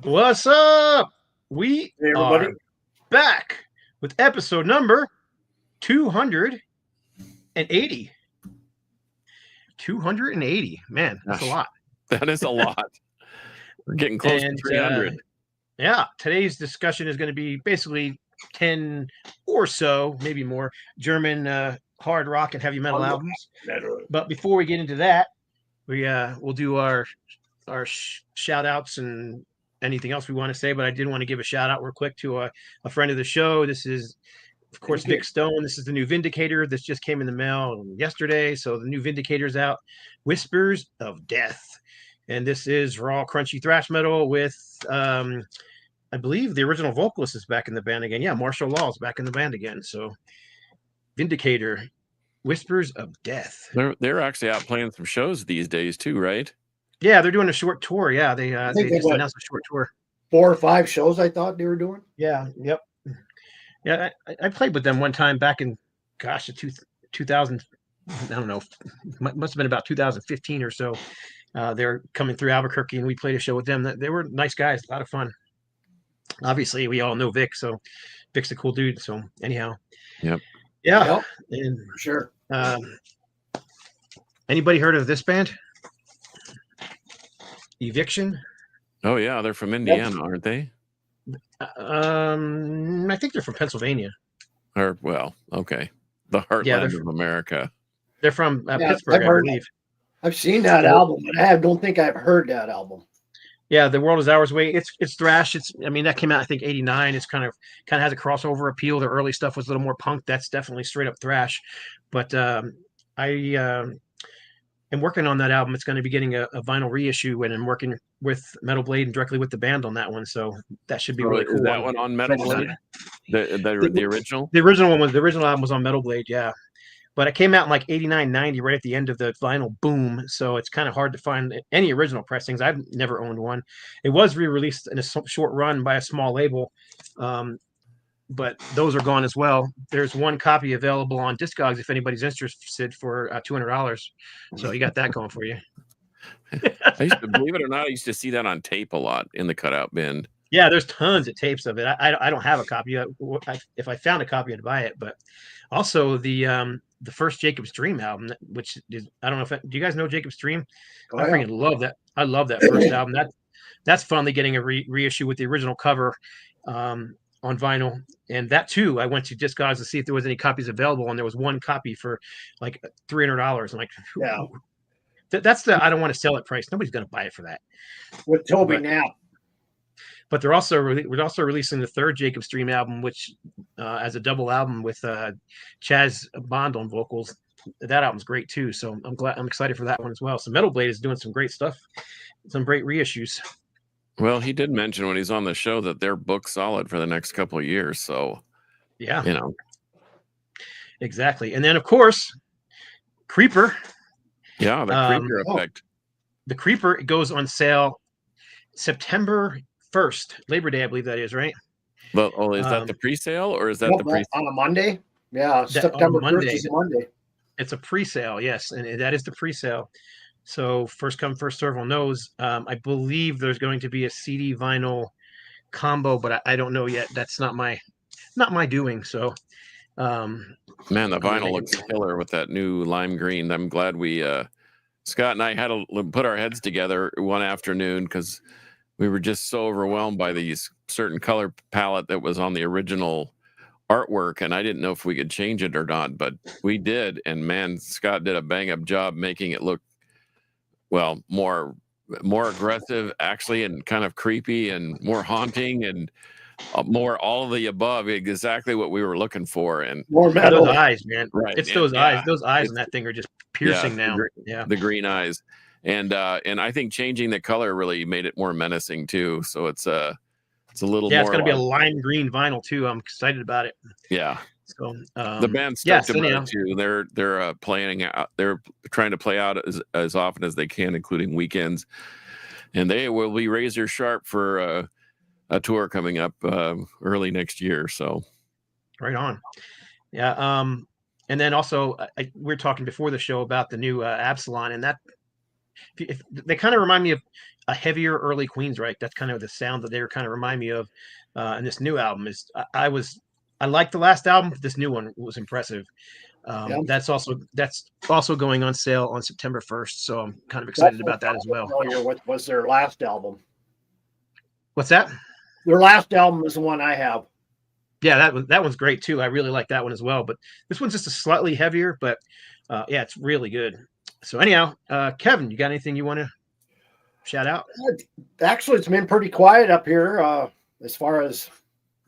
What's up? We Hey, everybody. are back with episode number 280. 280. Man, that's a Gosh, lot. that is a lot. We're getting close to 300. Yeah, today's discussion is going to be basically 10 or so, maybe more, German hard rock and heavy metal albums. But before we get into that, we'll do our shout outs and anything else we want to say. But I did want to give a shout out real quick to a friend of the show. This is, of course, Vic Stone. This is the new Vindicator. This just came in the mail yesterday. So the new Vindicator's out. Whispers of Death. And this is raw, crunchy thrash metal with, I believe the original vocalist is back in the band again. Yeah, Marshall Law is back in the band again. So Vindicator, Whispers of Death. They're actually out playing some shows these days too, right? Yeah, they're doing a short tour. Yeah, they just announced a short tour. 4 or 5 shows I thought they were doing. Yeah, yep. Yeah, I played with them one time back in, gosh, 2000. I don't know, must have been about 2015 or so. They're coming through Albuquerque, and we played a show with them. They were nice guys, a lot of fun. Obviously, we all know Vic, so Vic's a cool dude. So anyhow, yep, yeah, and for sure. Anybody heard of this band? Eviction? Oh yeah, they're from Indiana, aren't they? I think they're from Pennsylvania. Or well, okay, the heartland of America. They're from Pittsburgh, I believe. I've seen that album, but I don't think I've heard that album. Yeah, The World Is Ours Way. It's thrash. That came out I think '89. It's kind of has a crossover appeal. The early stuff was a little more punk. That's definitely straight up thrash. But I am working on that album. It's going to be getting a vinyl reissue, and I'm working with Metal Blade and directly with the band on that one. So that should be really cool. Is that one on Metal Blade? The original? The original album was on Metal Blade, yeah. But it came out in like 89, 90, right at the end of the vinyl boom. So it's kind of hard to find any original pressings. I've never owned one. It was re-released in a short run by a small label. But those are gone as well. There's one copy available on Discogs if anybody's interested for $200. So you got that going for you. I used to, believe it or not, I used to see that on tape a lot in the cutout bin. Yeah, there's tons of tapes of it. I don't have a copy. If I found a copy, I'd buy it. But also the first Jacob's Dream album, which is, I don't know do you guys know Jacob's Dream? I freaking love that. I love that first album. That's finally getting a reissue with the original cover on vinyl. And that too, I went to Discogs to see if there was any copies available, and there was one copy for like $300. I'm like, yeah, that's the I don't want to sell it price. Nobody's going to buy it for that. With Toby now. But we're also releasing the third Jacob's Dream album, which as a double album with Chaz Bond on vocals. That album's great too. So I'm excited for that one as well. So Metal Blade is doing some great stuff, some great reissues. Well, he did mention when he's on the show that they're booked solid for the next couple of years. So yeah, exactly. And then of course, Creeper. Yeah, the Creeper effect. The Creeper goes on sale September 1st, Labor Day, I believe that is, right? Well, is that the pre-sale or is that the pre-sale? On a Monday? Yeah, September 1st is Monday. It's a pre-sale, yes, and that is the pre-sale. So first come, first serve on those. I believe there's going to be a CD vinyl combo, but I don't know yet. That's not my doing. So, man, the vinyl looks killer with that new lime green. I'm glad we Scott and I had to put our heads together one afternoon because we were just so overwhelmed by these certain color palette that was on the original artwork, and I didn't know if we could change it or not, but we did. And man, Scott did a bang-up job making it look, well, more aggressive actually, and kind of creepy and more haunting and more all of the above. Exactly what we were looking for. And more metal. Those eyes, man. Right. It's those eyes. Those eyes on that thing are just piercing now. The green eyes. And I think changing the color really made it more menacing too. So it's a little more. It's going to be a lime green vinyl too. I'm excited about it. Yeah. So the band's stoked about it too. They're playing out. They're trying to play out as often as they can, including weekends. And they will be razor sharp for a tour coming up early next year. So right on. Yeah. And then also we were talking before the show about the new Absalon, and if they kind of remind me of a heavier early Queensryche. That's kind of the sound that they were kind of remind me of. And this new album is I liked the last album, but this new one was impressive. That's also going on sale on September 1st, so I'm kind of excited about that as well. What was their last album? What's that? Their last album is the one I have. Yeah, that one's great too. I really like that one as well. But this one's just a slightly heavier, but yeah, it's really good. So anyhow, Kevin, you got anything you want to shout out? Actually, it's been pretty quiet up here as far as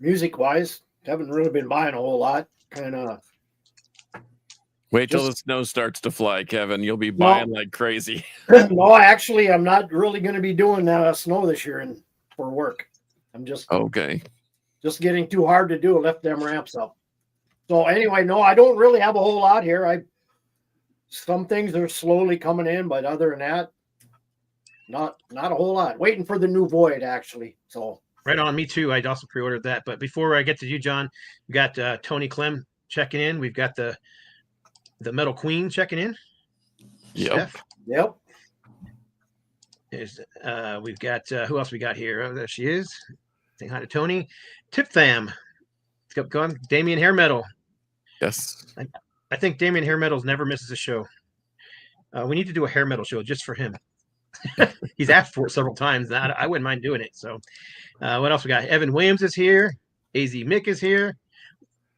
music wise. Haven't really been buying a whole lot. Kind of. Wait till the snow starts to fly, Kevin. You'll be buying like crazy. No, actually, I'm not really going to be doing snow this year for work. I'm just getting too hard to do. Lift them ramps up. So anyway, no, I don't really have a whole lot here. Some things are slowly coming in, but other than that, not a whole lot. Waiting for the new Void actually. So right on, me too. I also pre-ordered that. But before I get to you, John, we got Tony Clem checking in. We've got the Metal Queen checking in. Yep. Steph. Yep. We've got who else we got here? Oh, there she is. Saying hi to Tony. Tip Fam. Let's keep going. Damien Hair Metal. Yes. I think Damien Hair Metals never misses a show. We need to do a hair metal show just for him. He's asked for it several times. I wouldn't mind doing it. So what else we got? Evan Williams is here. AZ Mick is here.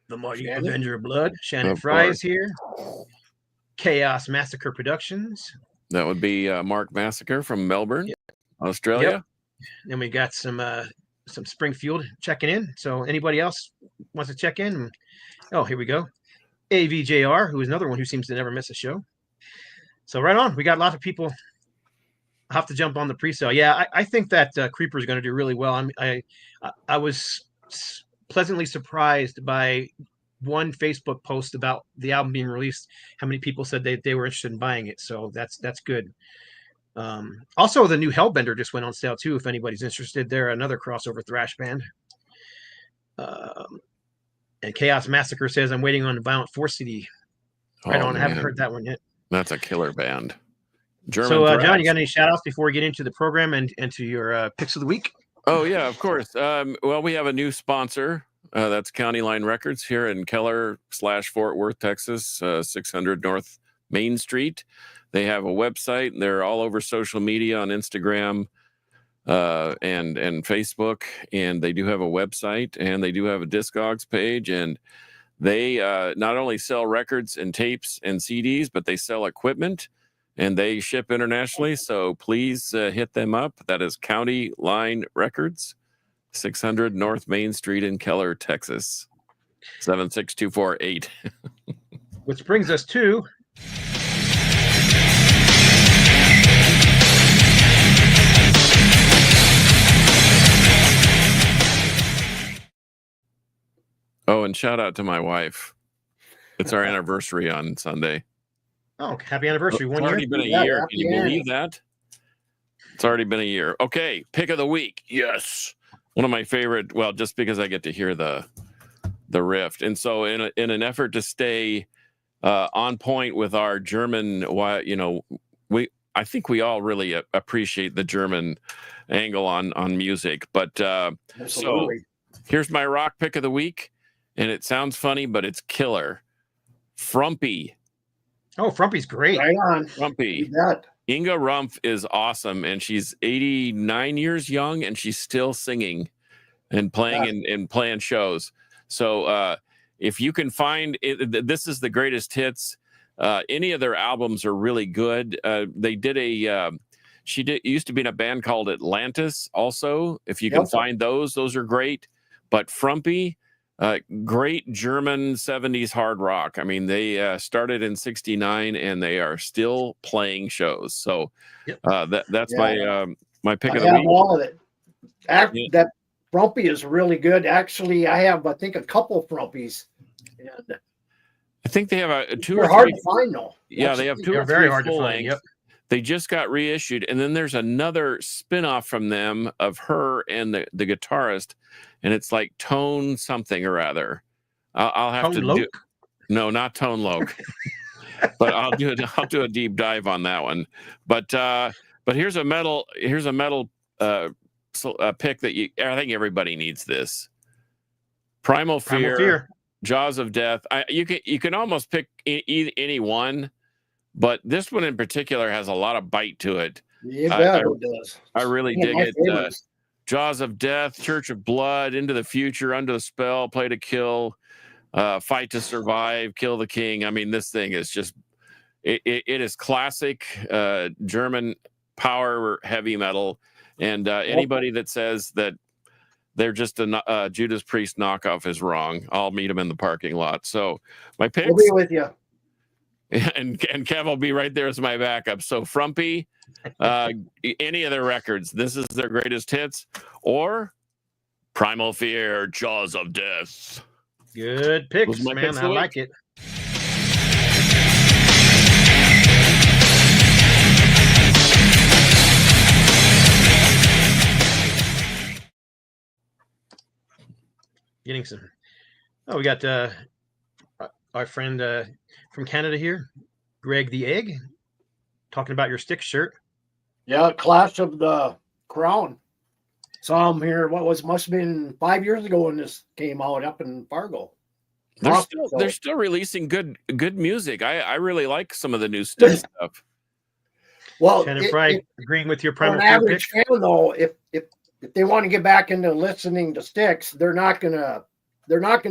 The Mighty Avenger of Blood. Shannon Fry is here. Chaos Massacre Productions. That would be Mark Massacre from Melbourne, Australia. Yep. Then we got some Springfield checking in. So anybody else wants to check in? Oh, here we go. AVJR, who is another one who seems to never miss a show. So right on. We got lots of people. I'll have to jump on the pre-sale. Yeah, I think that Creeper is going to do really well. I was pleasantly surprised by one Facebook post about the album being released, how many people said they were interested in buying it. So that's good. Also, the new Hellbender just went on sale too, if anybody's interested. They're another crossover thrash band. And Chaos Massacre says, I'm waiting on the Violent Force CD. Right on. I haven't heard that one yet. That's a killer band. German so, John, you got any shout outs before we get into the program and to your picks of the week? Oh, yeah, of course. Well, we have a new sponsor. That's County Line Records here in Keller/Fort Worth, Texas, 600 North Main Street. They have a website. They're all over social media on Instagram and Facebook. And they do have a website, and they do have a Discogs page. And they not only sell records and tapes and CDs, but they sell equipment. And they ship internationally, so please hit them up. That is County Line Records, 600 North Main Street in Keller, Texas, 76248. Which brings us to... Oh, and shout out to my wife. It's our anniversary on Sunday. Oh, happy anniversary. It's already been a year. Can you believe that? It's already been a year. Okay, pick of the week. Yes. One of my favorite, well, just because I get to hear the riff. And so in an effort to stay on point with our German, I think we all really appreciate the German angle on music. But so here's my rock pick of the week. And it sounds funny, but it's killer. Frumpy. Oh, Frumpy's great. Right on. Frumpy. Inga Rumpf is awesome, and she's 89 years young, and she's still singing and playing and playing shows. So if you can find it, this is the greatest hits. Any of their albums are really good. They did used to be in a band called Atlantis also. If you can find those are great. But Frumpy, great German 70s hard rock. I mean, they started in 1969 and they are still playing shows. So that's my pick of the week. All of it. That Frumpy is really good. Actually, I have, I think, a couple Frumpies. And I think they have two they're or hard three. To find, though. Yeah, they have two or very three hard to full find. lengths. Yep. They just got reissued, and then there's another spin-off from them of her and the guitarist, and it's like Tone something or other. I'll have Tone to Loc? do. No, not Tone Loc. but I'll do a deep dive on that one. But here's a metal pick that I think everybody needs this. Primal Fear. Jaws of Death. You can almost pick any one, but this one in particular has a lot of bite to it. Yeah, it does. I really dig it. Jaws of Death, Church of Blood, Into the Future, Under the Spell, Play to Kill, Fight to Survive, Kill the King. I mean, this thing is just it is classic German power heavy metal, and anybody that says that they're just a Judas Priest knockoff is wrong. I'll meet them in the parking lot. So my picks. We'll be with you. And Kev will be right there as my backup. So Frumpy, any of their records, this is their greatest hits, or Primal Fear, Jaws of Death. Good picks, man. I like it. Getting some. Oh, we got our friend from Canada here, Greg the Egg, talking about your stick shirt. Yeah, Clash of the Crown. Saw him here. Must have been 5 years ago when this came out up in Fargo. They're still releasing good music. I really like some of the new stuff. Well, Shannon Fry agreeing with your Primal Fear average fan though, if they want to get back into listening to sticks, they're not gonna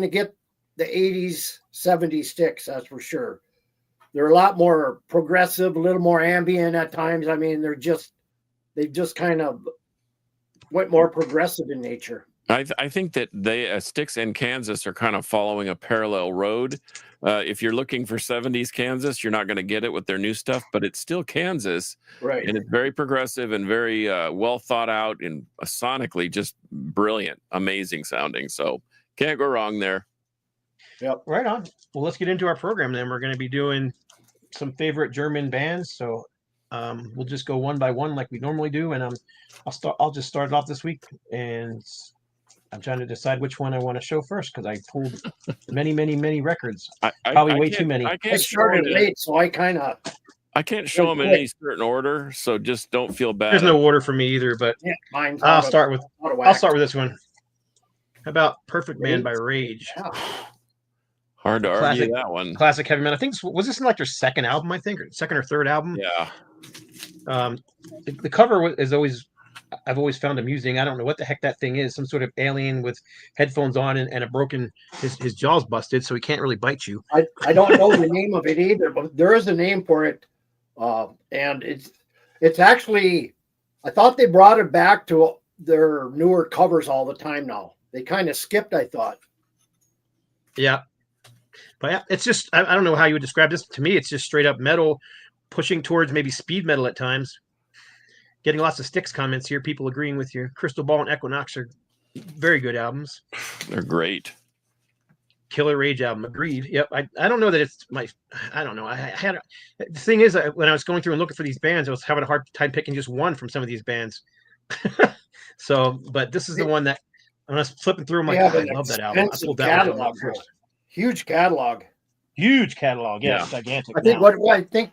get the 80s, 70s sticks, that's for sure. They're a lot more progressive, a little more ambient at times. I mean, they've just kind of went more progressive in nature. I think that they Styx and Kansas are kind of following a parallel road. If you're looking for 70s Kansas, you're not going to get it with their new stuff, but it's still Kansas. Right. And it's very progressive and very well thought out and sonically just brilliant, amazing sounding. So can't go wrong there. Yep. Right on. Well, let's get into our program then. We're going to be doing some favorite German bands. So we'll just go one by one like we normally do. And I'll just start it off this week. And I'm trying to decide which one I want to show first because I pulled many records. Probably way too many. I started late, so I can't show them in any certain order, so just don't feel bad. There's no order for me either, but yeah, I'll start with this one. How about Perfect Man by Rage? Yeah. Hard to argue that one. Classic heavy metal. I think was this in like their second album? I think, or second or third album. Yeah. The cover is always. I've always found amusing. I don't know what the heck that thing is. Some sort of alien with headphones on and a broken, his jaw's busted, so he can't really bite you. I don't know the name of it either, but there is a name for it. And it's actually, I thought they brought it back to their newer covers all the time now. They kind of skipped, I thought. Yeah. But yeah, it's just, I don't know how you would describe this. To me, it's just straight up metal, pushing towards maybe speed metal at times. Getting lots of Styx comments here. People agreeing with you. Crystal Ball and Equinox are very good albums. They're great. Killer Rage album. Agreed. Yep. I don't know that it's my. I don't know. The thing is, when I was going through and looking for these bands, I was having a hard time picking just one from some of these bands. So, but this is the one that when I was flipping through, I'm like, I love that album. I pulled that one out first. Huge catalog. Huge catalog. Yeah. Gigantic. I think what I think.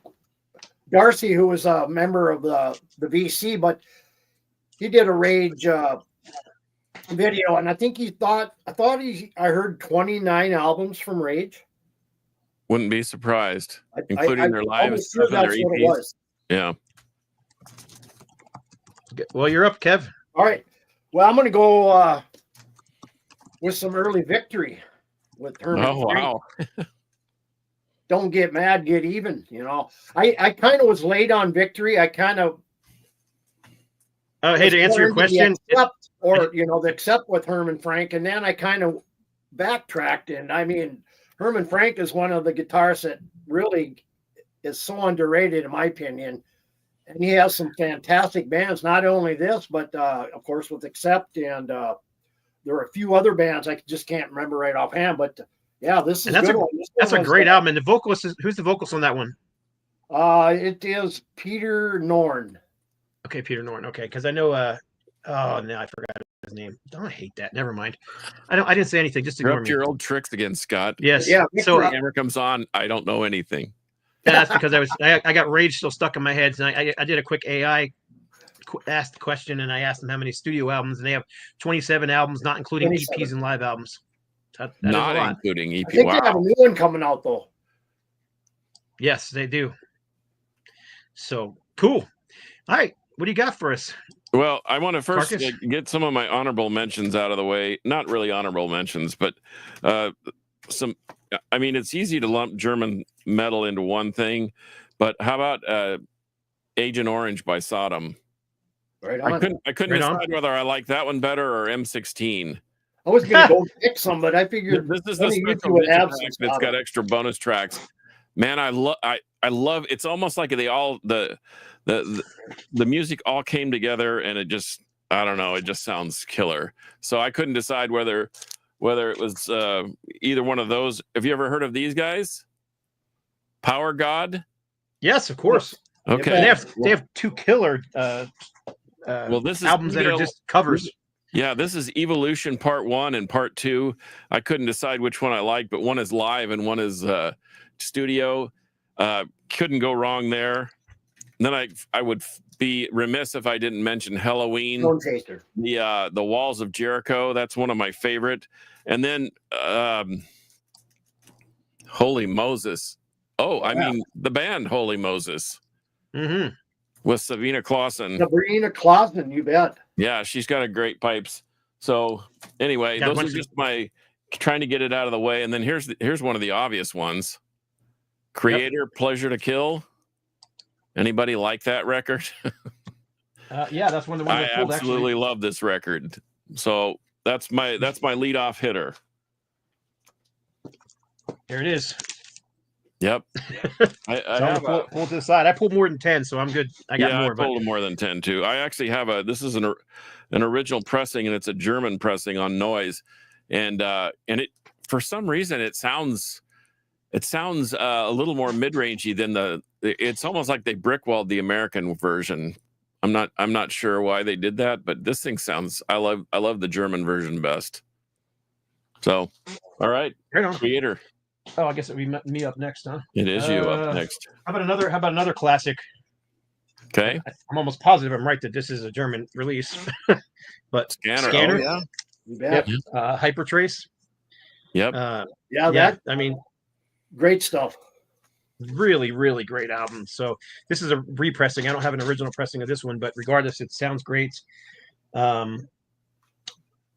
Darcy, who was a member of the VC, but he did a Rage video, and I think I heard 29 albums from Rage. Wouldn't be surprised, including their live stuff and their EPs. Yeah. Well, you're up, Kev. All right. Well, I'm going to go with some early Victory with Herman. Oh, wow. Don't get mad, get even. You know, I kind of was late on Victory. I kind of. Hey, to answer your question, the accept with Herman Frank, and then I kind of backtracked. And I mean, Herman Frank is one of the guitarists that really is so underrated, in my opinion. And he has some fantastic bands. Not only this, but of course with Accept, and there are a few other bands I just can't remember right offhand, but. Yeah, this is good. That's a great album. And the vocalist who's the vocalist on that one? It is Peter Norn. Okay, Peter Norn. Okay, because I know. I forgot his name. I hate that. Never mind. I didn't say anything. Just ignore me. Your old tricks again, Scott. Yes. Yeah. So the camera comes on. I don't know anything. That's because I got Rage still stuck in my head, and I did a quick AI asked the question, and I asked them how many studio albums, and they have 27 albums, not including 27. EPs and live albums. That Not is a lot. including EP. I think they have a new one coming out though. Yes, they do. So cool. All right, what do you got for us? Well, I want to first Carcass? get some of my honorable mentions out of the way. Not really honorable mentions, but some. I mean, it's easy to lump German metal into one thing, but how about Agent Orange by Sodom? Right on. I couldn't Right on. decide whether I like that one better or M16. I was gonna go pick some, but I figured This is one the of you special two would have digitrack some that's got Sodom. extra bonus tracks. Man, I love. It's almost like they all the music all came together, and it just, I don't know, it just sounds killer. So I couldn't decide whether it was either one of those. Have you ever heard of these guys? Power God. Yes, of course. Okay. And they have two killer Well, this is albums that are just covers. Yeah, this is Evolution Part 1 and Part 2. I couldn't decide which one I liked, but one is live and one is studio. Couldn't go wrong there. And then I would be remiss if I didn't mention Halloween. Stone Chaser. The Walls of Jericho. That's one of my favorite. And then Holy Moses. Oh, I mean the band Holy Moses Mm-hmm. with Sabina Clausen. Sabrina Clausen, you bet. Yeah, she's got a great pipes. So anyway, Got a those bunch are of- just my trying to get it out of the way. And then here's one of the obvious ones. Creator, Pleasure to Kill. Anybody like that record? Yeah, that's one of the ones I I pulled. absolutely love this record. So that's my lead off hitter. Here it is. Yep. I So I'm have gonna pull it to the side. I pulled more than 10, so I'm good. I got more. I pulled more than 10 too. I actually have this is an original pressing, and it's a German pressing on Noise, and it, for some reason, it sounds a little more mid-rangey than it's almost like they brickwalled the American version. I'm not sure why they did that, but this thing sounds, I love the German version best. So, all right, Right on. Creator. Oh, I guess it would be me up next, huh? It is you up next. How about another classic? Okay. I'm almost positive I'm right that this is a German release. But Scanner. Oh, yeah. You bet. Yep. Hypertrace. Yep. Yeah, that I mean, great stuff. really, really great album. So this is a repressing. I don't have an original pressing of this one, but regardless, it sounds great.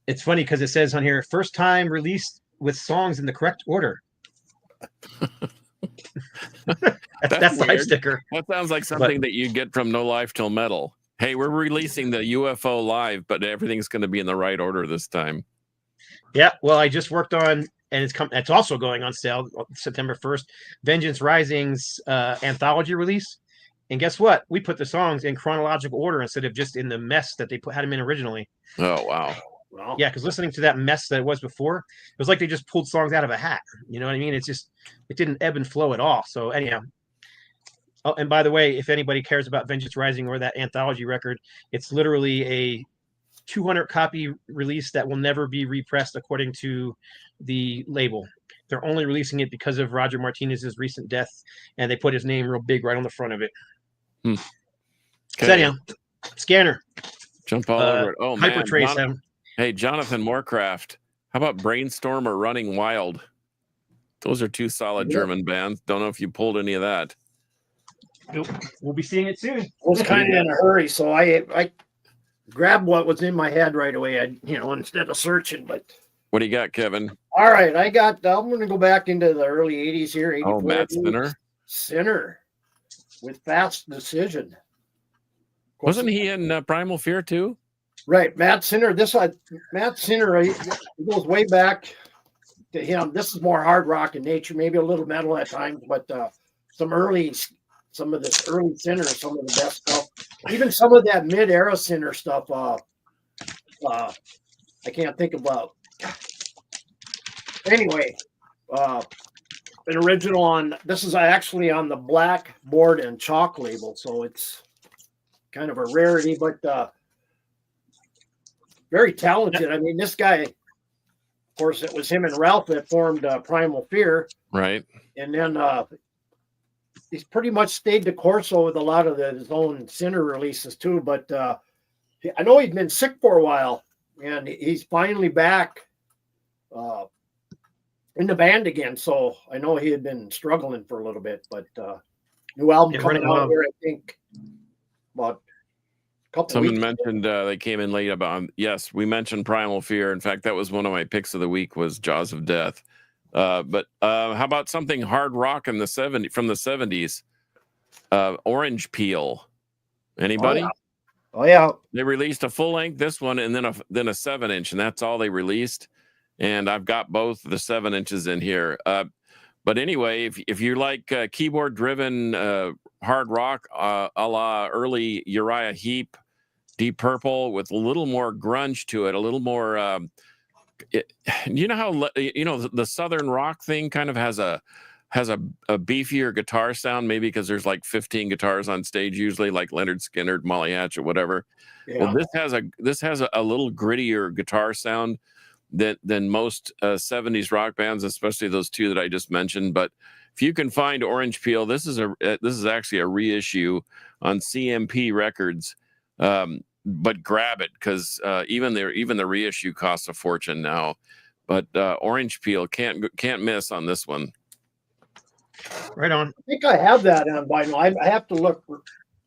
It's funny because it says on here, first time released with songs in the correct order. That's the hype sticker. That sounds like something that you get from No Life Till Metal. Hey, we're releasing the UFO live, but everything's going to be in the right order this time. Yeah, well, I just worked on, and it's also going on sale September 1st, Vengeance Rising's anthology release. And guess what? We put the songs in chronological order instead of just in the mess that they had them in originally. Oh, wow. Well, Yeah, because listening to that mess that it was before, it was like they just pulled songs out of a hat. You know what I mean? It didn't ebb and flow at all. So anyhow. Oh, and by the way, if anybody cares about Vengeance Rising or that anthology record, it's literally a 200 copy release that will never be repressed according to the label. They're only releasing it because of Roger Martinez's recent death, and they put his name real big right on the front of it. Okay. So anyhow, Scanner. Jump all over it. Oh, man. Hypertrace. Hey, Jonathan Moorcraft. How about Brainstorm or Running Wild? Those are two solid German bands. Don't know if you pulled any of that. We'll be seeing it soon. I was kind of in a hurry, so I grabbed what was in my head right away. Instead of searching. But what do you got, Kevin? all right, I'm going to go back into the early '80s here. 84, Oh, Matt Sinner. Sinner with Fast Decision. Wasn't he in Primal Fear too? Right, Matt Sinner. Matt Sinner. He goes way back to him. This is more hard rock in nature, maybe a little metal at times, but some of this early Sinner, some of the best stuff. Even some of that mid-era Sinner stuff. I can't think about. Anyway, an original on. This is actually on the Blackboard and Chalk label, so it's kind of a rarity, but very talented. I mean, this guy, of course, it was him and Ralph that formed Primal Fear. Right. And then he's pretty much stayed the course with a lot of his own Sinner releases too. But I know he'd been sick for a while, and he's finally back in the band again. So I know he had been struggling for a little bit, but new album coming out here, I think, about a couple Someone weeks mentioned they came in late about, yes, we mentioned Primal Fear. In fact, that was one of my picks of the week was Jaws of Death. But how about something hard rock in the from the 70s? Orange Peel. Anybody? Oh yeah. They released a full length, this one, and then a 7-inch, and that's all they released. And I've got both the 7 inches in here. But anyway, if you like keyboard driven hard rock, a la early Uriah Heep, Deep Purple, with a little more grunge to it, a little more. You know how the Southern rock thing kind of has a beefier guitar sound, maybe because there's like 15 guitars on stage usually, like Leonard Skinner, Molly Hatchet, whatever. Yeah. Well, this has a little grittier guitar sound than most 70s rock bands, especially those two that I just mentioned. But if you can find Orange Peel, this is actually a reissue on CMP Records. But grab it, because even the reissue costs a fortune now. But Orange Peel can't miss on this one. Right on. I think I have that on vinyl. I have to look,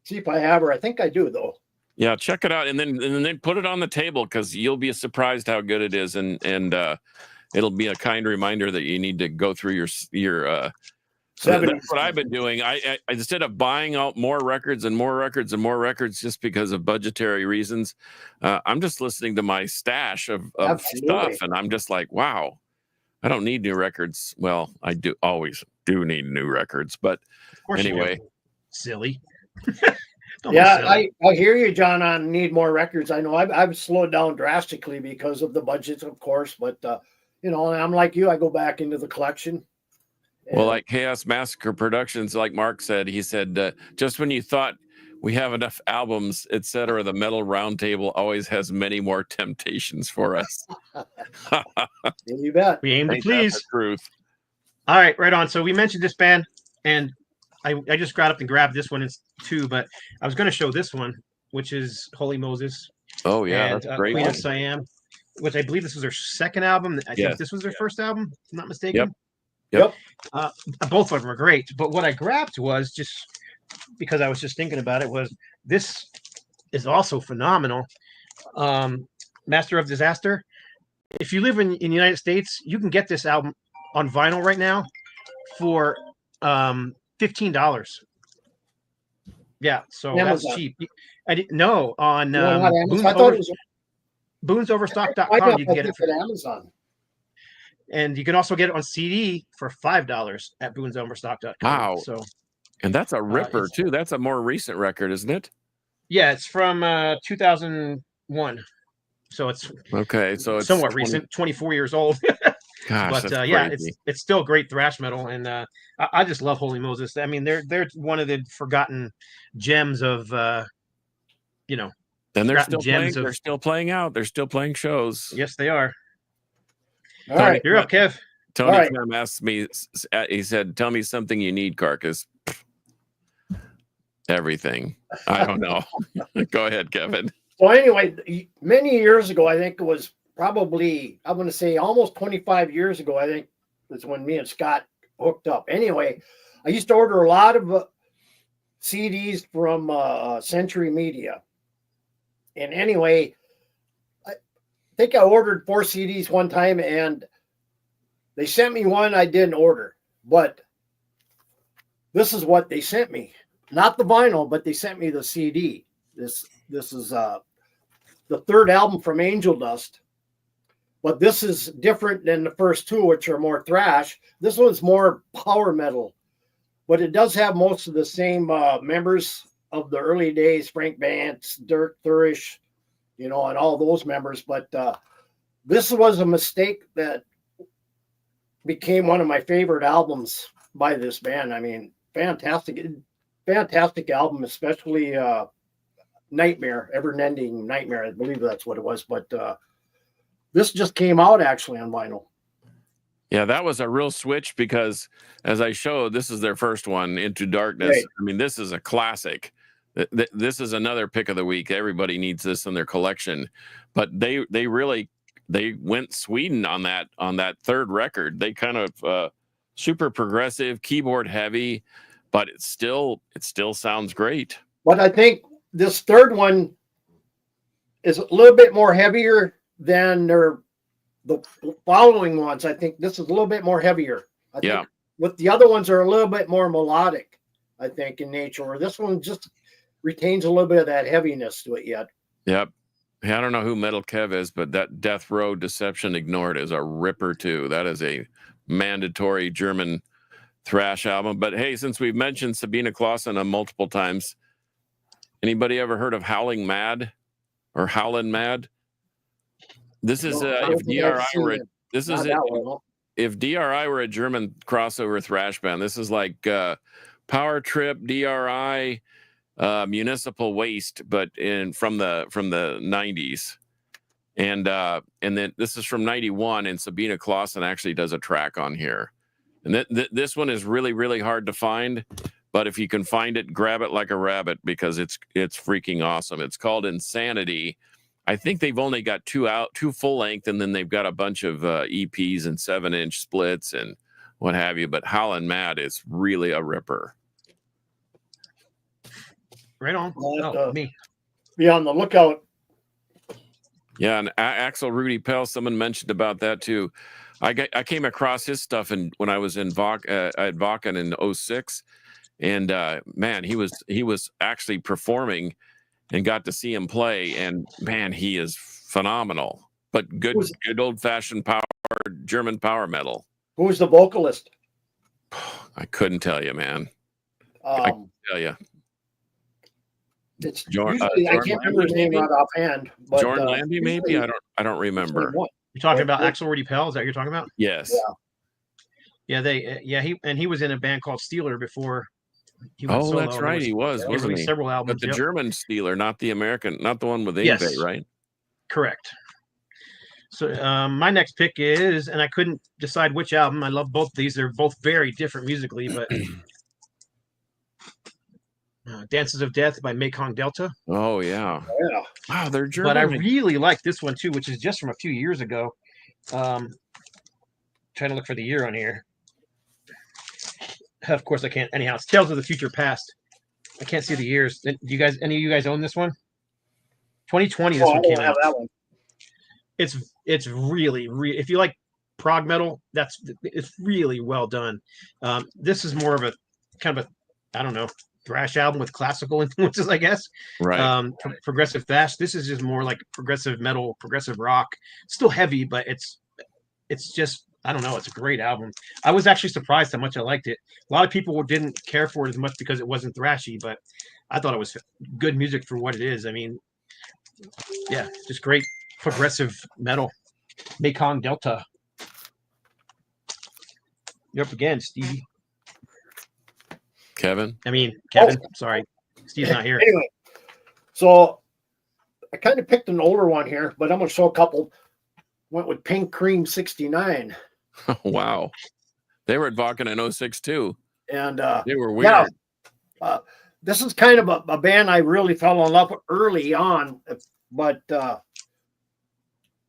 see if I have her. I think I do though. Yeah, check it out, and then put it on the table, because you'll be surprised how good it is, and it'll be a kind reminder that you need to go through your. That's what I've been doing. I instead of buying out more records and more records and more records just because of budgetary reasons, I'm just listening to my stash of stuff, and I'm just like, wow, I don't need new records. Well, I always do need new records, but anyway, silly. Yeah, silly. I hear you, John, on need more records. I know I've slowed down drastically because of the budgets, of course, but I'm like you. I go back into the collection. Well, like Chaos Massacre Productions, like Mark said, he said, just when you thought we have enough albums, etc., the Metal Roundtable always has many more temptations for us. You bet. We aim to please. The truth. All right on. So we mentioned this band, and I just got up and grabbed this one too, but I was going to show this one, which is Holy Moses. Oh, yeah, and, that's great. Queen of Siam, which I believe this was their second album. I think this was their first album, if I'm not mistaken. Yep. Both of them are great, but what I grabbed was, just because I was just thinking about it, was this is also phenomenal. Master of Disaster. If you live in the United States, you can get this album on vinyl right now for $15. Yeah, so that's cheap. I didn't know on BoonesOverstock.com you can get it for Amazon. And you can also get it on CD for $5 at BoonesOverstock.com. Wow. So, and that's a ripper too. That's a more recent record, isn't it? Yeah, it's from 2001. So it's okay. So it's somewhat recent, 24 years old. Gosh, but yeah, it's still great thrash metal, and I just love Holy Moses. I mean, they're one of the forgotten gems of And they're still playing. They're still playing out. They're still playing shows. Yes, they are. All right, you're up, Kev. Tony asked me. He said, "Tell me something you need, Carcass." Everything. I don't know. Go ahead, Kevin. Well, anyway, many years ago, I think it was probably, I'm going to say almost 25 years ago, I think that's when me and Scott hooked up. Anyway, I used to order a lot of CDs from Century Media. And anyway, I think I ordered 4 CDs one time, and they sent me one I didn't order. But this is what they sent me. Not the vinyl, but they sent me the CD. This is the third album from Angel Dust. But this is different than the first two, which are more thrash. This one's more power metal. But it does have most of the same members of the early days, Frank Vance, Dirk Thurish, and all those members. But this was a mistake that became one of my favorite albums by this band. I mean, fantastic album, especially Nightmare, Ever-Ending Nightmare. I believe that's what it was. But this just came out actually on vinyl. Yeah, that was a real switch because, as I showed, this is their first one, Into Darkness. Right. I mean, this is a classic. This is another pick of the week. Everybody needs this in their collection. But they went Sweden on that third record. They kind of super progressive, keyboard heavy, but it still sounds great. But I think this third one is a little bit more heavier than the following ones. I think this is a little bit more heavier. I think with the other ones are a little bit more melodic, I think, in nature. Or this one just retains a little bit of that heaviness to it yet. Yep. Hey, I don't know who Metal Kev is, but that Death Row Deception Ignored is a ripper too. That is a mandatory German thrash album. But hey, since we've mentioned Sabina Clausen multiple times, anybody ever heard of Howling Mad or Howlin' Mad? This is if DRI were a German crossover thrash band. This is like Power Trip, DRI, Municipal Waste, but from the 90s. And then this is from 91, and Sabina Clausen actually does a track on here. And this one is really, really hard to find, but if you can find it, grab it like a rabbit because it's freaking awesome. It's called Insanity. I think they've only got two full length, and then they've got a bunch of EPs and 7-inch splits and what have you. But Howlin' Mad is really a ripper. Right on. Me. Be on the lookout. Yeah, and Axel Rudy Pell, someone mentioned about that too. I came across his stuff when I was at Wacken in 06, and man, he was actually performing and got to see him play, and man, he is phenomenal. But good old-fashioned German power metal. Who's the vocalist? I couldn't tell you, man. I couldn't tell you. It's I can't remember his name right offhand. But, Jordan Landy, maybe? I don't remember. You're talking about Axel Rudy Pell? Is that what you're talking about? Yes. Yeah. He was in a band called Steeler before. That's right. He wasn't he? Several albums. But the German Steeler, not the American, not the one with Yngwie, right? Correct. So my next pick is, and I couldn't decide which album. I love both of these. They're both very different musically, but Dances of Death by Mekong Delta. Oh, yeah. Wow, they're German. But I really like this one, too, which is just from a few years ago. Trying to look for the year on here. Of course, I can't. Anyhow, it's Tales of the Future Past. I can't see the years. Do you guys, any of you guys own this one? 2020, this one came out. That one. It's really, if you like prog metal, it's really well done. This is more of a kind of I don't know, thrash album with classical influences, I guess. Right. Progressive thrash. This is just more like progressive metal, progressive rock. Still heavy, but it's just, I don't know. It's a great album. I was actually surprised how much I liked it. A lot of people didn't care for it as much because it wasn't thrashy, but I thought it was good music for what it is. I mean, yeah, just great progressive metal. Mekong Delta. You're up again, Stevie. Kevin. Sorry. Steve's not here. Anyway, so I kind of picked an older one here, but I'm going to show a couple. Went with Pink Cream 69. Wow. They were at Wacken in 06 too. And they were weird. Yeah, this is kind of a band I really fell in love with early on, but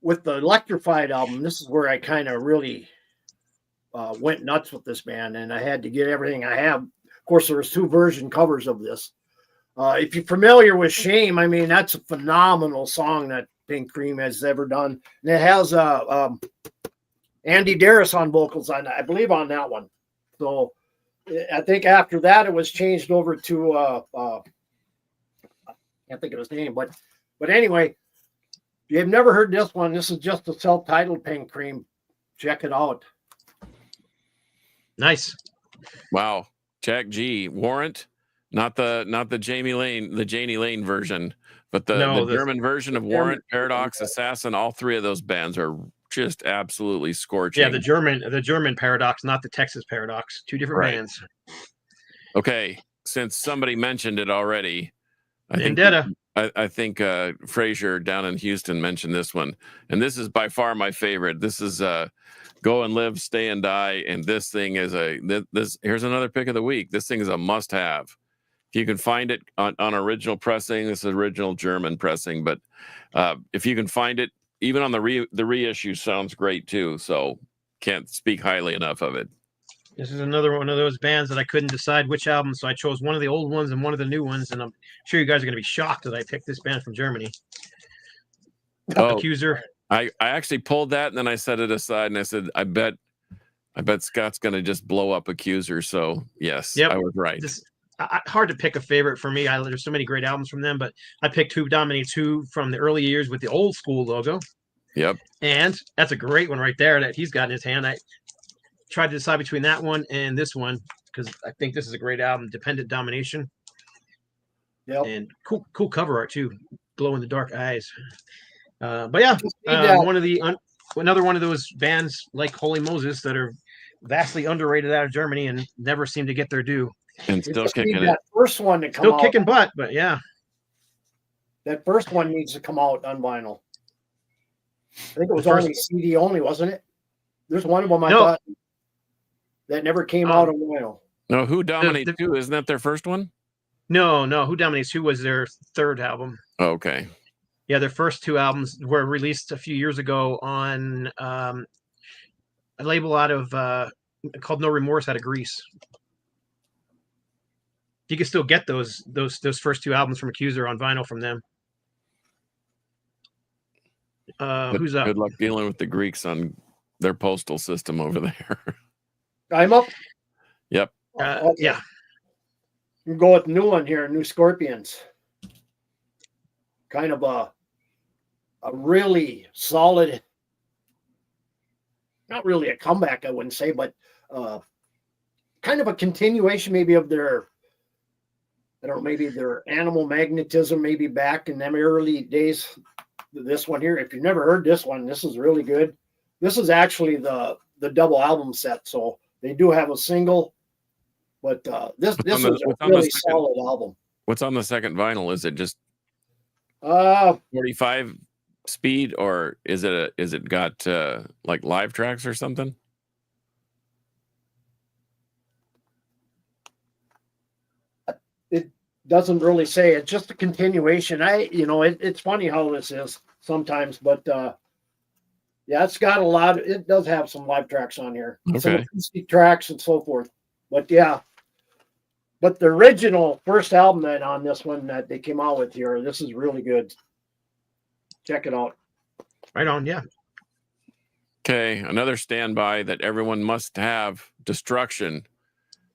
with the Electrified album, this is where I kind of really went nuts with this band, and I had to get everything I have. Of course, there was 2 version covers of this. If you're familiar with Shame, I mean, that's a phenomenal song that Pink Cream has ever done. And it has Andy Darris on vocals, I believe, on that one. So I think after that, it was changed over to, I can't think of his name, but anyway, if you've never heard this one, this is just a self-titled Pink Cream. Check it out. Nice. Wow. Jack G. Warrant, not the Janie Lane version, but the German version of Warrant, Paradox, Assassin. All 3 of those bands are just absolutely scorching. Yeah, the German Paradox, not the Texas Paradox. 2 different bands. Okay, since somebody mentioned it already, I I think Frazier down in Houston mentioned this one, and this is by far my favorite. This is Go and Live, Stay and Die, and this thing is this. Here's another pick of the week. This thing is a must-have. If you can find it on original pressing, this is original German pressing, but if you can find it, even on the reissue, sounds great too. So can't speak highly enough of it. This is another one of those bands that I couldn't decide which album, so I chose one of the old ones and one of the new ones, and I'm sure you guys are going to be shocked that I picked this band from Germany. Accuser. I actually pulled that, and then I set it aside, and I said, I bet Scott's going to just blow up Accuser. So yes, I was right. Hard to pick a favorite for me. There's so many great albums from them, but I picked Who Dominates Who from the early years with the old school logo. Yep. And that's a great one right there that he's got in his hand. I tried to decide between that one and this one because I think this is a great album, Dependent Domination. Yep. And cool cover art too, glow in the dark eyes. But yeah, another one of those bands like Holy Moses that are vastly underrated out of Germany and never seem to get their due. And still kicking it. That first one to come still out. Kicking butt, but yeah. That first one needs to come out on vinyl. I think it was only CD only, wasn't it? There's one of them I thought that never came out on vinyl. No, Who Dominates Who? Isn't that their first one? No. Who Dominates Who was their third album. Oh, okay. Yeah, their first two albums were released a few years ago on a label out of called No Remorse out of Greece. You can still get those first two albums from Accuser on vinyl from them. Who's up? Good luck dealing with the Greeks on their postal system over there. I'm up. Yep. Yeah. We'll go with the new one here, New Scorpions. Kind of a really solid, not really a comeback, I wouldn't say, but kind of a continuation maybe of their, I don't know, maybe their Animal Magnetism, maybe back in them early days. This one here, if you've never heard this one, this is really good. This is actually the double album set, so they do have a single, but this is a really solid album. What's on the second vinyl? Is it just 45 speed, or is it got like live tracks or something? It doesn't really say. It's just a continuation. It's funny how this is sometimes, but yeah, it's got a lot. It does have some live tracks on here, some acoustic tracks and so forth. But yeah, but the original first album that on this one that they came out with here, this is really good. Check it out. Right on, yeah. Okay, another standby that everyone must have, Destruction.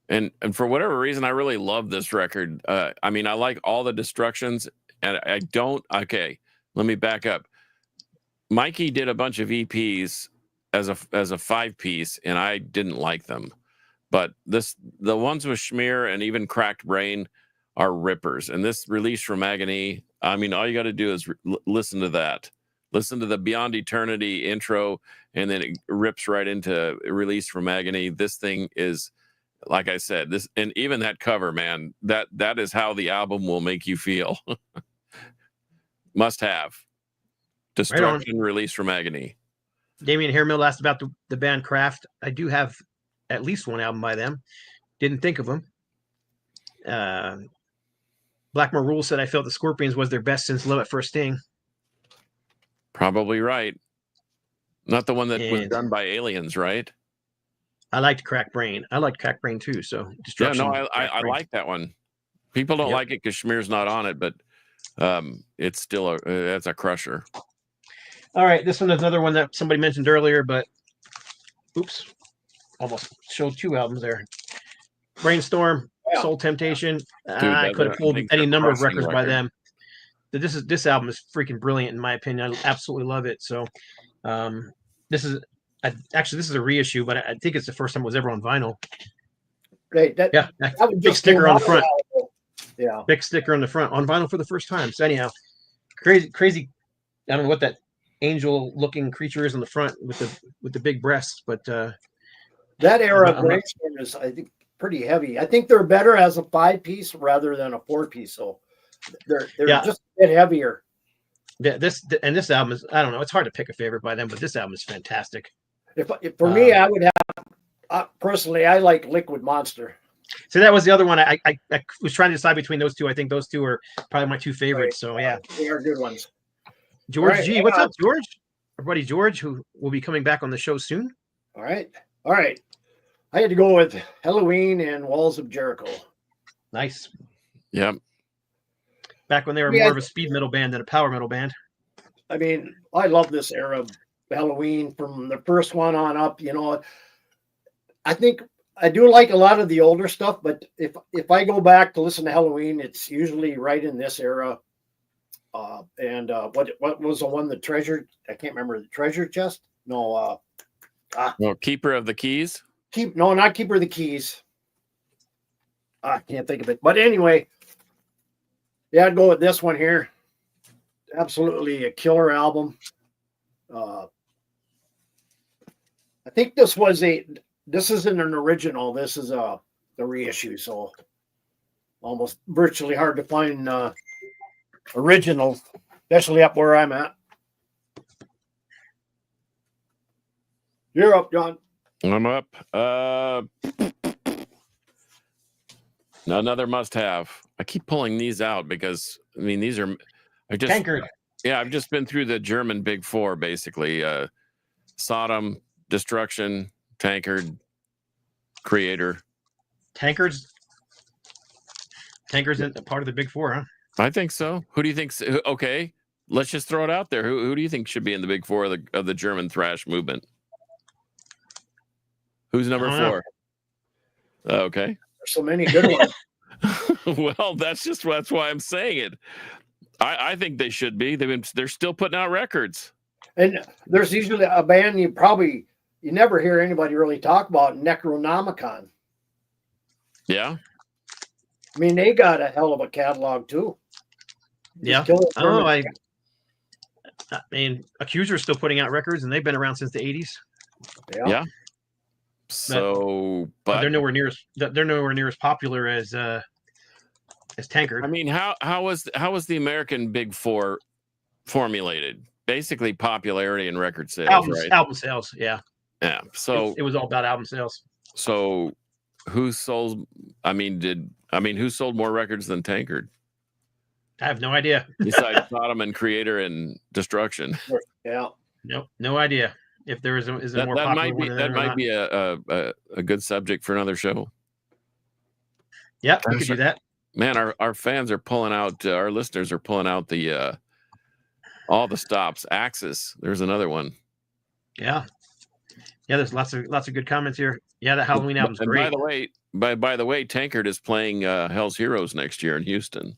And for whatever reason, I really love this record. I mean, I like all the Destructions, and I don't. Okay, let me back up. Mikey did a bunch of EPs as a 5-piece, and I didn't like them. But the ones with Schmear and even Cracked Brain are rippers. And this Release from Agony, I mean, all you got to do is listen to that. Listen to the Beyond Eternity intro, and then it rips right into Release from Agony. This thing is, like I said, this, and even that cover, man, that is how the album will make you feel. Must have. Destruction, right. Release from Agony. Damien Hairmill asked about the band Kraft. I do have at least one album by them. Didn't think of them. Blackmore Rule said I felt the Scorpions was their best since Love at First Sting. Probably right. Not the one that was done by Aliens, right? I liked Cracked Brain. I liked Cracked Brain too. So Destruction. Yeah, no, I like that one. People don't like it because Schmear's not on it, but it's still that's a crusher. All right, this one is another one that somebody mentioned earlier, but oops, almost showed two albums there. Brainstorm, Soul Temptation. Dude, I could have pulled any number of records by them. This album is freaking brilliant in my opinion. I absolutely love it. So this is a reissue, but I think it's the first time it was ever on vinyl. Right. That big sticker on the front. Yeah. Big sticker on the front on vinyl for the first time. So anyhow, crazy. I don't know what that angel-looking creature is on the front with the big breasts, but that era of Brainstorm is, I think, pretty heavy. I think they're better as a 5-piece rather than a 4-piece. So They're just a bit heavier. This album is, I don't know, it's hard to pick a favorite by them, but this album is fantastic. If for me, I would have personally, I like Liquid Monster. So that was the other one. I was trying to decide between those two. I think those two are probably my two favorites. So yeah, they are good ones. George G, what's up, George? Our buddy George, who will be coming back on the show soon. All right. I had to go with Halloween and Walls of Jericho. Nice. Yep. Back when they were more of a speed metal band than a power metal band. I mean, I love this era of Halloween from the first one on up. You know, I think I do like a lot of the older stuff, but if I go back to listen to Halloween, it's usually right in this era. What was the one, the treasure? I can't remember, the treasure chest. No, Keeper of the Keys. Not Keeper of the Keys. I can't think of it. But anyway, yeah, I'd go with this one here. Absolutely a killer album. I think this isn't an original. This is the reissue, so almost virtually hard to find originals, especially up where I'm at. You're up, John. I'm up. Another must-have. I keep pulling these out because these are. Tankard. Yeah, I've just been through the German Big Four basically. Sodom, Destruction, Tankard, Creator. Tankard's in part of the Big Four, huh? I think so. Who do you think? Okay, let's just throw it out there. Who do you think should be in the Big Four of the German thrash movement? Who's number 4? Okay. There's so many good ones. Well, that's why I'm saying it. I think they should be. They're still putting out records. And there's usually a band you never hear anybody really talk about, Necronomicon. Yeah. I mean, they got a hell of a catalog too. Yeah. I don't know. I mean, Accuser's still putting out records, and they've been around since the 80s. Yeah. So, but they're nowhere near as popular as Tankard. I mean, how was the American Big Four formulated? Basically, popularity and record sales, right? Album sales, yeah. Yeah. So it was all about album sales. So, who sold? Who sold more records than Tankard? I have no idea. Besides Sodom and Creator and Destruction. Yeah. Nope. No idea. If there is a more popular one, that might be a good subject for another show. Yeah, we could do that. Man, our fans are pulling out. Our listeners are pulling out the all the stops. Axis. There's another one. Yeah. There's lots of good comments here. Yeah, that Halloween album's great. By the way, Tankard is playing Hell's Heroes next year in Houston.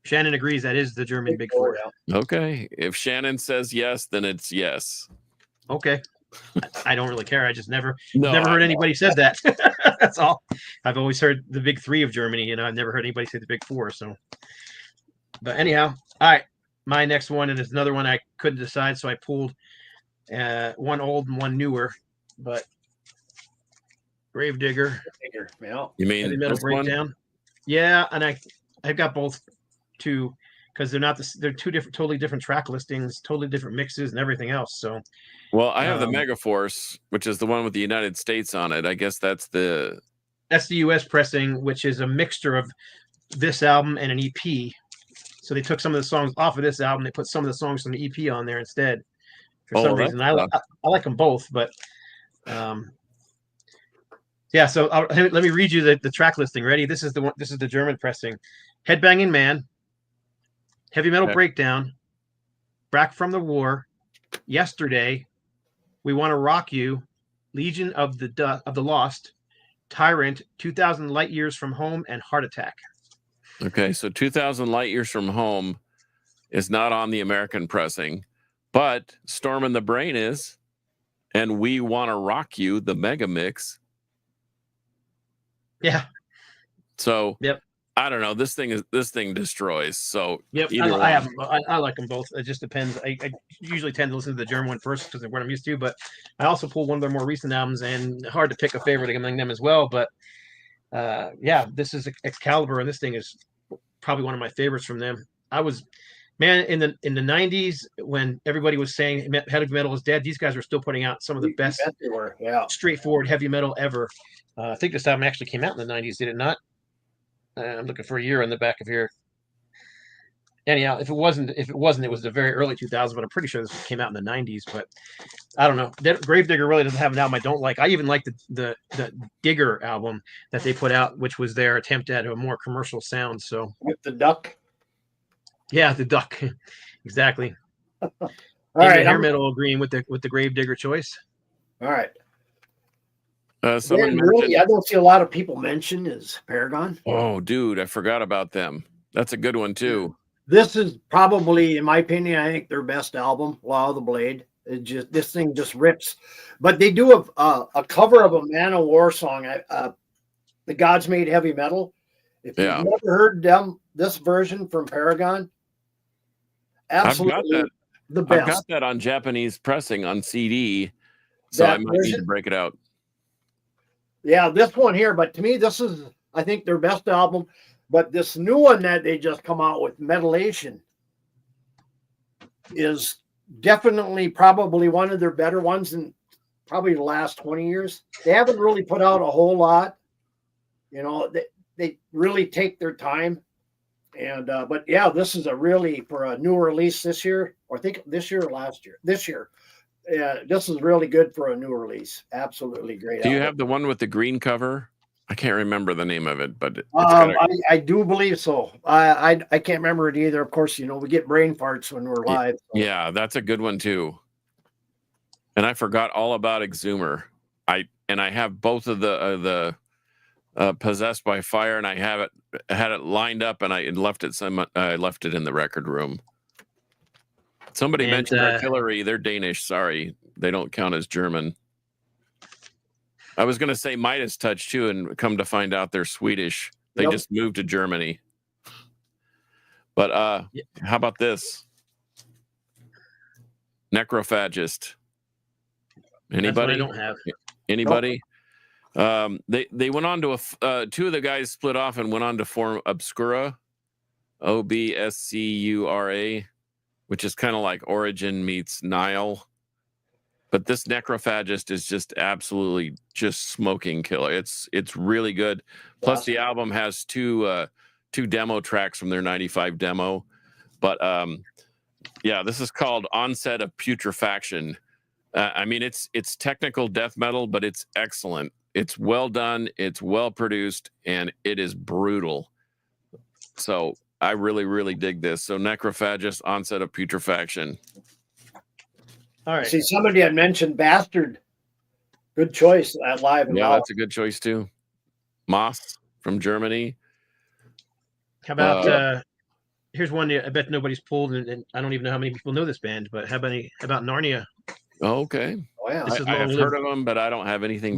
Shannon agrees that is the German Big Four. Okay, if Shannon says yes, then it's yes. Okay. I don't really care. I just never heard anybody said that. That's all. I've always heard the Big Three of Germany. I've never heard anybody say the Big Four. So, but anyhow, all right. My next one, and it's another one I couldn't decide, so I pulled one old and one newer. But Gravedigger. Yeah. You mean Heavy Metal Breakdown? One? Yeah, and I've got both too, because they're two totally different track listings, totally different mixes, and everything else. So. Well, I have the Megaforce, which is the one with the United States on it. I guess that's the US pressing, which is a mixture of this album and an EP. So they took some of the songs off of this album. They put some of the songs from the EP on there instead. For some reason, I like them both, but yeah. So let me read you the track listing. Ready? This is the one. This is the German pressing. Headbanging Man, Heavy Metal Breakdown, Back from the War, Yesterday, We Want to Rock You, Legion of the Lost, Tyrant, 2000 Light Years from Home, and Heart Attack. Okay, so 2000 Light Years from Home is not on the American pressing, but Storm in the Brain is, and We Want to Rock You, the mega mix. Yeah. So yep. I don't know. This thing destroys. So yep, I like them both. It just depends. I usually tend to listen to the German one first because of what I'm used to, but I also pulled one of their more recent albums, and hard to pick a favorite among them as well. But yeah, this is Excalibur, and this thing is probably one of my favorites from them. I was, man, in the 90s when everybody was saying heavy metal is dead, these guys were still putting out some of the best straightforward heavy metal ever. I think this album actually came out in the 90s, did it not? I'm looking for a year on the back of here. Anyhow, if it wasn't, it was the very early 2000s, but I'm pretty sure this came out in the 90s. But I don't know. Gravedigger really doesn't have an album I don't like. I even like the Digger album that they put out, which was their attempt at a more commercial sound. So with the duck. Yeah, the duck. Exactly. All right, hair metal agreeing with the Gravedigger choice. All right. Someone really, I don't see a lot of people mention is Paragon. Oh, dude, I forgot about them. That's a good one too. This is probably, in my opinion, I think their best album, Law of the Blade. This thing just rips. But they do a cover of a Man of War song, The Gods Made Heavy Metal. If you've never heard this version from Paragon, absolutely the best. I've got that on Japanese pressing on CD, so I might need to break it out. Yeah, this one here, but to me, this is, I think, their best album. But this new one that they just come out with, Metalation, is definitely probably one of their better ones in probably the last 20 years. They haven't really put out a whole lot. You know, they really take their time. And but yeah, this is a really, for a new release this year, or I think this year or last year. This year. This is really good for a new release. Absolutely great. Do you have the one with the green cover? I can't remember the name of it, but it's I do believe so. I can't remember it either. Of course, you know, we get brain farts when we're live. So. Yeah, that's a good one too. And I forgot all about Exhumer. I have both of the Possessed by Fire, and I had it lined up, and I left it in the record room. Somebody mentioned Artillery. They're Danish. Sorry, they don't count as German. I was going to say Midas Touch too, and come to find out they're Swedish. They just moved to Germany. But how about this? Necrophagist. Anybody? I don't have. Anybody? Nope. They went on to two of the guys split off and went on to form Obscura, Obscura, which is kind of like Origin meets Nile. But this Necrophagist is just absolutely just smoking killer. It's really good. Plus, the album has two demo tracks from their '95 demo. But yeah, this is called Onset of Putrefaction. I mean, it's technical death metal, but it's excellent. It's well done. It's well produced, and it is brutal. So I really, really dig this. So Necrophagist, Onset of Putrefaction. All right. See, somebody had mentioned Bastard. Good choice at live. Yeah, that's a good choice too. Moss from Germany. How about here's one I bet nobody's pulled, and I don't even know how many people know this band, but how about Narnia? Oh, okay. Oh yeah, I've heard of them, but I don't have anything.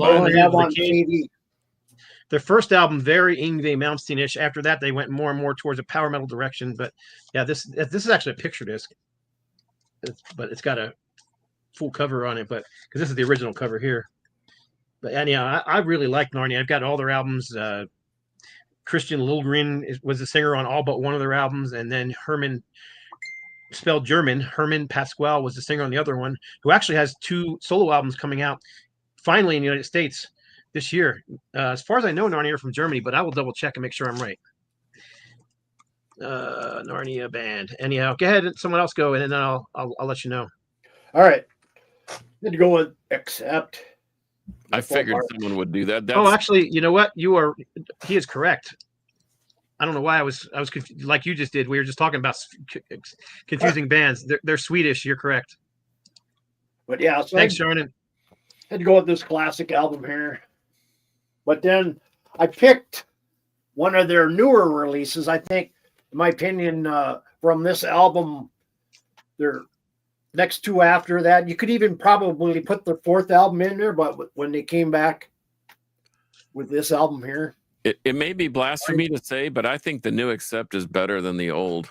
Their first album, very Yngwie Malmsteen-ish. After that, they went more and more towards a power metal direction. But yeah, this is actually a picture disc, but it's got a full cover on it, but because this is the original cover here. But anyhow, I really like Narnia. I've got all their albums. Christian Lilgren was the singer on all but one of their albums, and then Herman, spelled German, Herman Pasquale was the singer on the other one, who actually has 2 solo albums coming out finally in the United States this year. As far as I know, Narnia are from Germany, but I will double check and make sure I'm right. Narnia band. Anyhow, go ahead and someone else go, and then I'll let you know. All right. Need to go with Accept. I figured someone would do that. Oh, actually, you know what? He is correct. I don't know why I was confused, like you just did. We were just talking about confusing bands. They're Swedish. You're correct. But yeah, so thanks, Sharnan. Had to go with this classic album here. But then I picked one of their newer releases. I think, in my opinion, from this album, their next 2 after that, you could even probably put the 4th album in there. But when they came back with this album here, it may be blasphemy to say, but I think the new Accept is better than the old.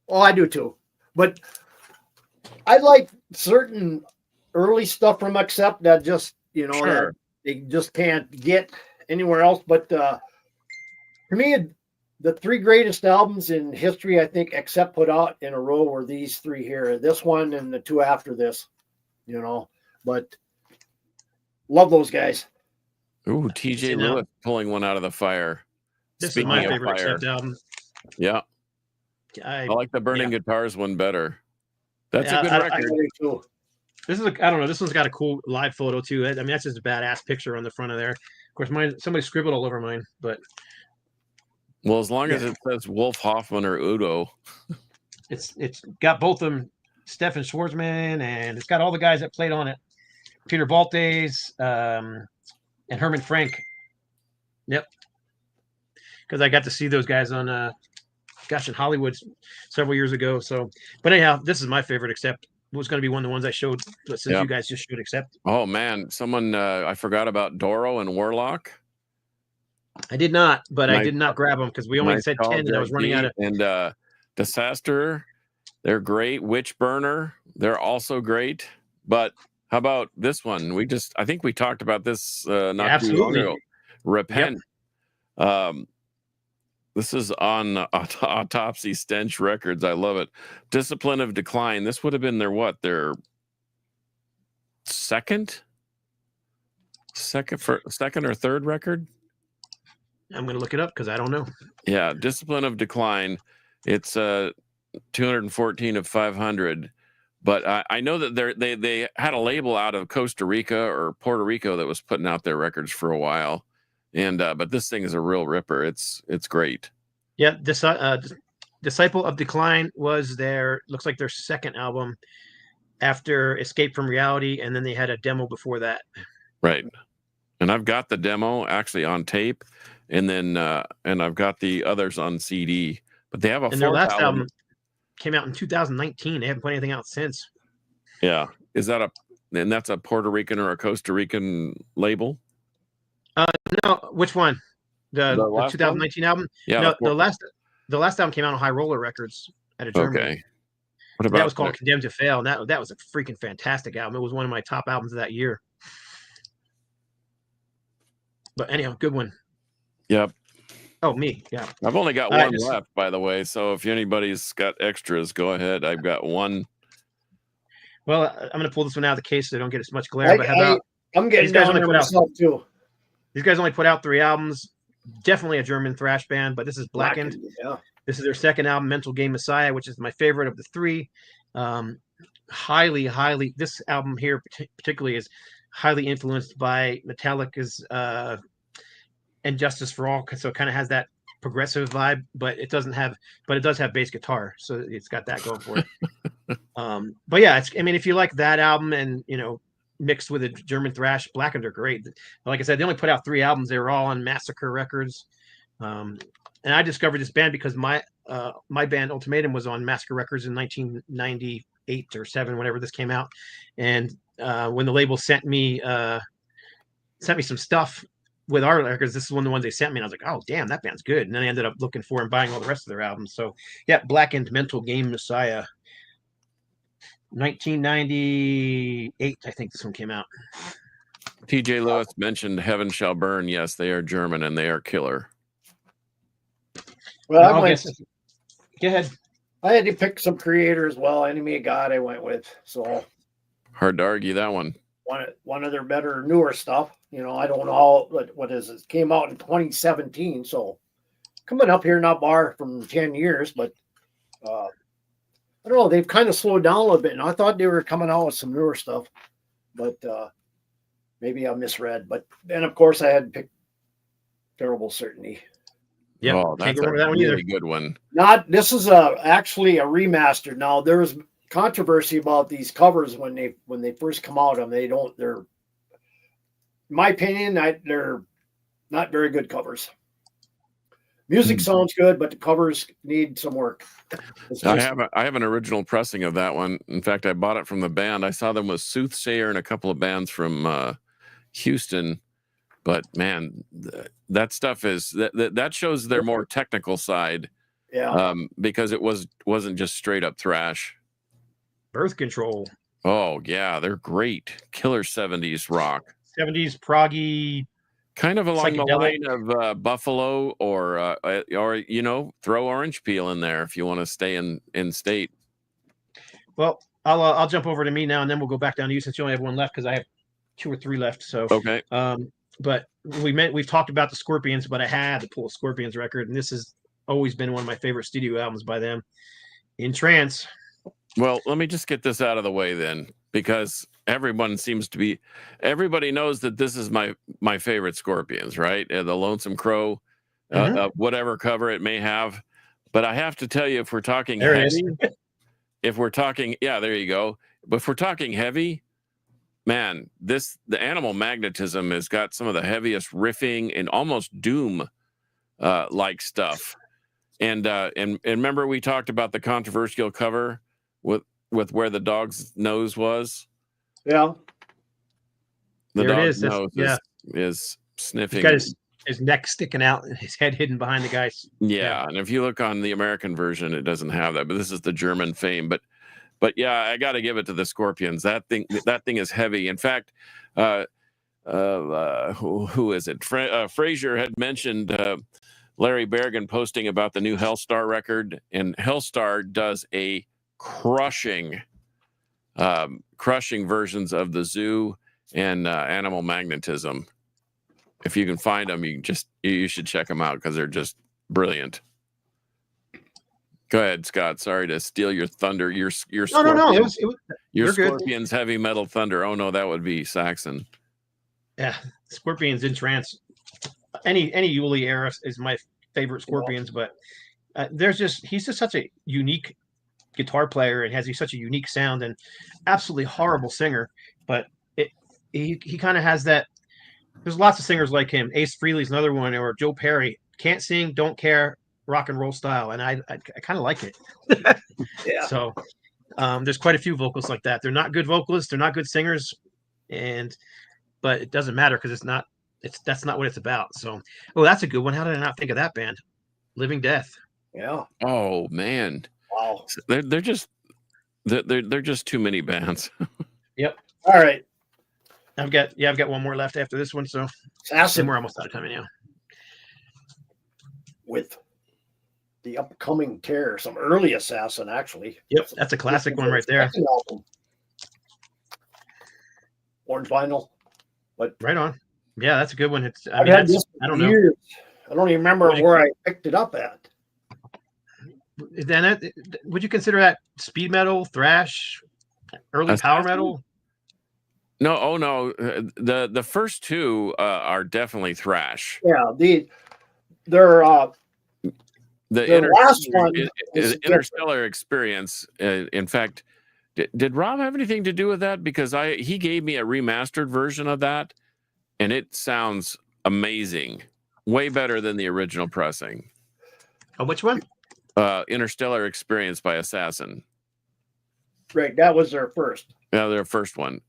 Oh, I do too. But I like certain early stuff from Accept that just, that they just can't get anywhere else. But to me, the three greatest albums in history, I think, except put out in a row, were these three here. This one and the two after this, but love those guys. Ooh, TJ Lewis pulling one out of the fire. This is my favorite Accept album. Yeah. I like the Burning Guitars one better. That's a good record. This is I don't know. This one's got a cool live photo too. I mean, that's just a badass picture on the front of there. Of course, somebody scribbled all over mine, but well, as long as it says Wolf Hoffman or Udo, it's got both of them, Stefan Schwarzman, and it's got all the guys that played on it, Peter Baltes, and Herman Frank. Yep, because I got to see those guys on in Hollywood several years ago. So, but anyhow, this is my favorite. Except was going to be one of the ones I showed, but since you guys just showed Accept. Oh man, someone I forgot about Doro and Warlock. I did not, but I did not grab them because we only said 10 and I was running out of. And Disaster, they're great. Witchburner, they're also great. But how about this one? I think we talked about this not too long ago. Repent. Yep. This is on Autopsy Stench Records. I love it. Discipline of Decline. This would have been their second or third record. I'm going to look it up because I don't know. Yeah, Discipline of Decline. It's 214 of 500. But I know that they had a label out of Costa Rica or Puerto Rico that was putting out their records for a while. And but this thing is a real ripper. It's great. Yeah, this Disciple of Decline was looks like their second album after Escape from Reality, and then they had a demo before that. Right. And I've got the demo actually on tape, and then and I've got the others on CD. But they have their last album came out in 2019. They haven't put anything out since. Yeah. And that's a Puerto Rican or a Costa Rican label? No, which one? The 2019 album? Yeah. No, the last album came out on High Roller Records out of Germany. Okay. What about that was called Condemned to Fail, and that was a freaking fantastic album. It was one of my top albums of that year. But anyhow, good one. Yep. Oh, me. Yeah. I've only got one left, by the way. So if anybody's got extras, go ahead. I've got one. Well, I'm going to pull this one out of the case so they don't get as much glare. I'm getting down there myself too. These guys only put out 3 albums. Definitely a German thrash band, but this is Blackened. Yeah. This is their second album, Mental Game Messiah, which is my favorite of the 3. Highly, this album here particularly is highly influenced by Metallica's And Justice for All, so it kind of has that progressive vibe, but it does have bass guitar, so it's got that going for it. But yeah, if you like that album and mixed with a German thrash, Blackened are great. Like I said, they only put out 3 albums. They were all on Massacre Records, and I discovered this band because my band Ultimatum was on Massacre Records in 1998 or 7, whenever this came out, and when the label sent me some stuff with our records, this is one of the ones they sent me, and I was like, oh damn, that band's good. And then I ended up looking for and buying all the rest of their albums. So yeah, Blackened, Mental Game Messiah, 1998, I think this one came out. TJ Lewis mentioned Heaven Shall Burn. Yes, they are German and they are killer. Well, go ahead. I had to pick some Creator as well. Enemy of God I went with. So hard to argue that one. One of their better newer stuff. I don't know what is it? Came out in 2017, so coming up here not far from 10 years, but I don't know. They've kind of slowed down a little bit, and I thought they were coming out with some newer stuff, but maybe I misread. But then, of course, I had picked Terrible Certainty. Yeah, oh, that's a really good one. This is actually a remaster. Now there was controversy about these covers when they first come out. They're, in my opinion, they're not very good covers. Music sounds good, but the covers need some work. I have an original pressing of that one. In fact, I bought it from the band. I saw them with Soothsayer and a couple of bands from Houston. But man, that stuff is that shows their more technical side. Yeah. Because it wasn't just straight up thrash. Birth Control. Oh yeah, they're great. Killer 70s rock. 70s proggy. Kind of along the psychedelic. line of Buffalo, or throw orange peel in there if you want to stay in state. Well, I'll jump over to me now, and then we'll go back down to you since you only have one left because I have 2 or 3 left. So Okay. But we've talked about the Scorpions, but I had to pull a Scorpions record, and this has always been one of my favorite studio albums by them, In Trance. Well, let me just get this out of the way then, because everybody knows that this is my favorite Scorpions, right? The Lonesome Crow, whatever cover it may have. But I have to tell you, if we're talking There it heavy, is. if we're talking, there you go. But if we're talking heavy, man, the Animal Magnetism has got some of the heaviest riffing and almost doom like stuff. And remember we talked about the controversial cover with where the dog's nose was? Yeah. The There it dog's is. nose is sniffing. He's got his neck sticking out and his head hidden behind the guy's. Yeah, and if you look on the American version, it doesn't have that, but this is the German fame. But yeah, I got to give it to the Scorpions. That thing is heavy. In fact, who is it? Frazier had mentioned Larry Bergen posting about the new Hellstar record, and Hellstar does a crushing versions of the Zoo and Animal Magnetism. If you can find them, you should check them out because they're just brilliant. Go ahead, Scott. Sorry to steal your thunder. Your No. It was your good. Scorpions heavy metal thunder. Oh no, that would be Saxon. Yeah, Scorpions In Trance. Any Yuli era is my favorite Scorpions, but he's just such a unique guitar player and has such a unique sound and absolutely horrible singer. But he kind of has that. There's lots of singers like him. Ace Frehley's another one, or Joe Perry. Can't sing, don't care, rock and roll style, and I kind of like it. Yeah. So there's quite a few vocals like that. They're not good vocalists, they're not good singers, but it doesn't matter because that's not what it's about. So, that's a good one. How did I not think of that band? Living Death. Yeah. Oh man. Wow. They're just too many bands. Yep. All right. I've got one more left after this one, so Assassin. we're almost out of time now. With the upcoming Terror, some early Assassin actually. Yep, that's a classic one right there. Album. Orange vinyl. But right on. Yeah, that's a good one. I don't know. I don't even remember where I picked it up at. Then would you consider that speed metal, thrash, early power metal? No, no. The first two are definitely thrash. Yeah, they're the last one is Interstellar Experience. In fact, did Rob have anything to do with that? Because he gave me a remastered version of that, and it sounds amazing, way better than the original pressing. Oh, which one? Interstellar Experience by Assassin. Right, that was their first. Yeah, their first one.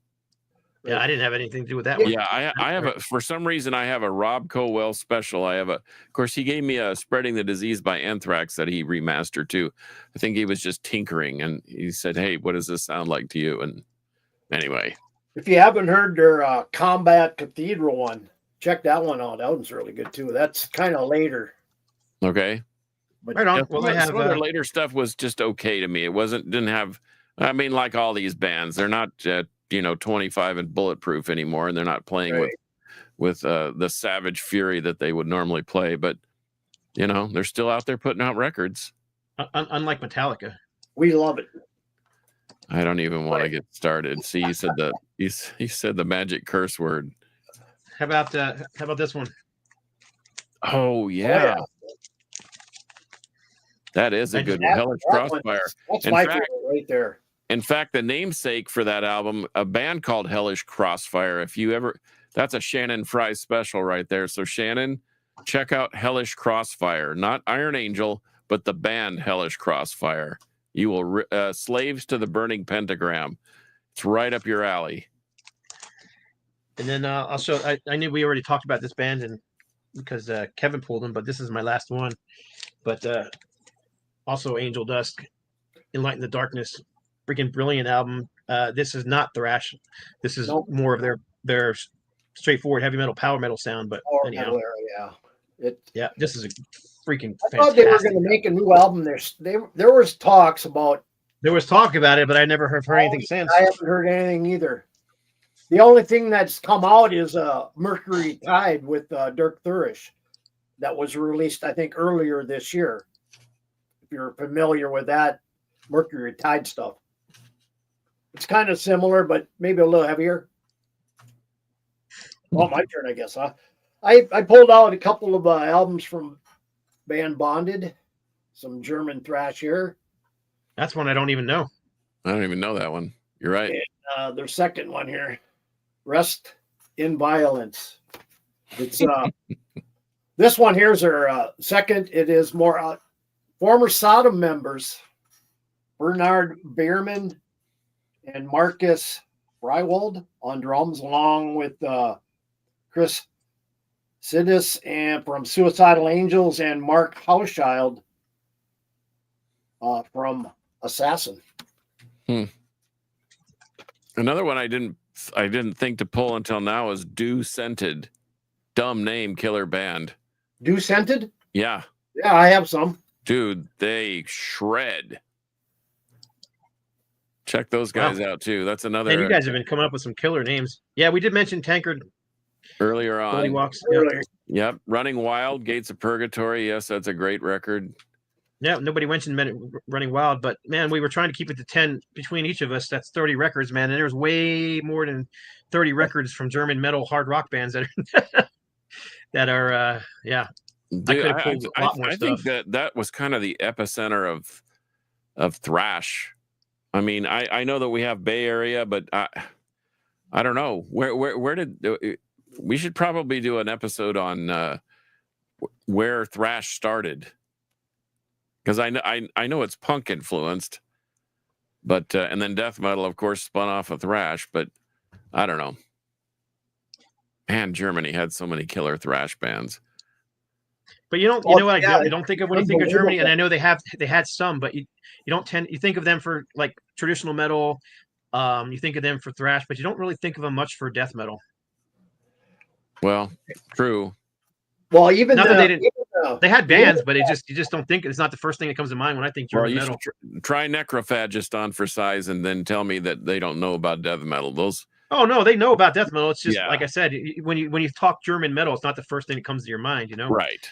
Yeah, I didn't have anything to do with that one. Yeah, I have for some reason I have a Rob Colwell special. Of course, he gave me a Spreading the Disease by Anthrax that he remastered too. I think he was just tinkering, and he said, "Hey, what does this sound like to you?" And anyway, if you haven't heard their Combat Cathedral one, check that one out. That one's really good too. That's kind of later. Okay. But right on. Well, some of their later stuff was just okay to me. It didn't have. I mean, like all these bands, they're not 25 and Bulletproof anymore, and they're not playing with the savage fury that they would normally play. But they're still out there putting out records. Unlike Metallica, we love it. I don't even want to get started. See, you said the magic curse word. How about this one? Oh yeah. That is a good one. Hellish Crossfire. That's my favorite right there. In fact, the namesake for that album, a band called Hellish Crossfire. That's a Shannon Fry special right there. So Shannon, check out Hellish Crossfire, not Iron Angel, but the band Hellish Crossfire. You will Slaves to the Burning Pentagram. It's right up your alley. And then I'll show. I knew we already talked about this band, and because Kevin pulled them, but this is my last one. But also Angel Dust, Enlighten the Darkness. Freaking brilliant album. This is not thrash. This is more of their straightforward heavy metal, power metal sound. But Power anyhow, metal era, yeah, this is a freaking I thought they were fantastic. going to make a new album. There was talks about. There was talk about it, but I never heard anything since. I haven't heard anything either. The only thing that's come out is Mercury Tide with Dirk Thurish that was released, I think, earlier this year. If you're familiar with that Mercury Tide stuff. It's kind of similar, but maybe a little heavier. Well, my turn, I guess, huh? I pulled out a couple of albums from band Bonded, some German thrash here. That's one I don't even know. I don't even know that one. You're right. And, their second one here, Rest in Violence. It's this one here is their second. It is more former Sodom members, Bernard Bierman and Marcus Freiwald on drums, along with Chris Sidis and from Suicidal Angels and Mark Hauschild from Assassin. Another one I didn't think to pull until now is Dew Scented. Dumb name, killer band. Dew Scented? Yeah. Yeah, I have some. Dude, they shred. Check those guys out too. That's another. And you guys have been coming up with some killer names. Yeah, we did mention Tankard earlier on. Bloody Walks. Yep. Running Wild, Gates of Purgatory. Yes, that's a great record. Yeah, nobody mentioned Running Wild, but man, we were trying to keep it to 10 between each of us. That's 30 records, man. And there's way more than 30 records from German metal hard rock bands that are that are yeah. Dude, I could have pulled a lot more I stuff. think that was kind of the epicenter of thrash. I mean, I know that we have Bay Area, but I don't know where did we should probably do an episode on where thrash started, because I know it's punk influenced, but and then death metal, of course, spun off of thrash, but I don't know. Man, Germany had so many killer thrash bands. But you know what I don't think of when you think of Germany, and I know they had some, but you think of them for like traditional metal, you think of them for thrash, but you don't really think of them much for death metal. Well, true. Well, even not that they didn't. They had bands, but you just don't think it's not the first thing that comes to mind when I think German metal. Try Necrophagist on for size, and then tell me that they don't know about death metal. Those. Oh no, they know about death metal. It's just like I said, when you talk German metal, it's not the first thing that comes to your mind. You know, right?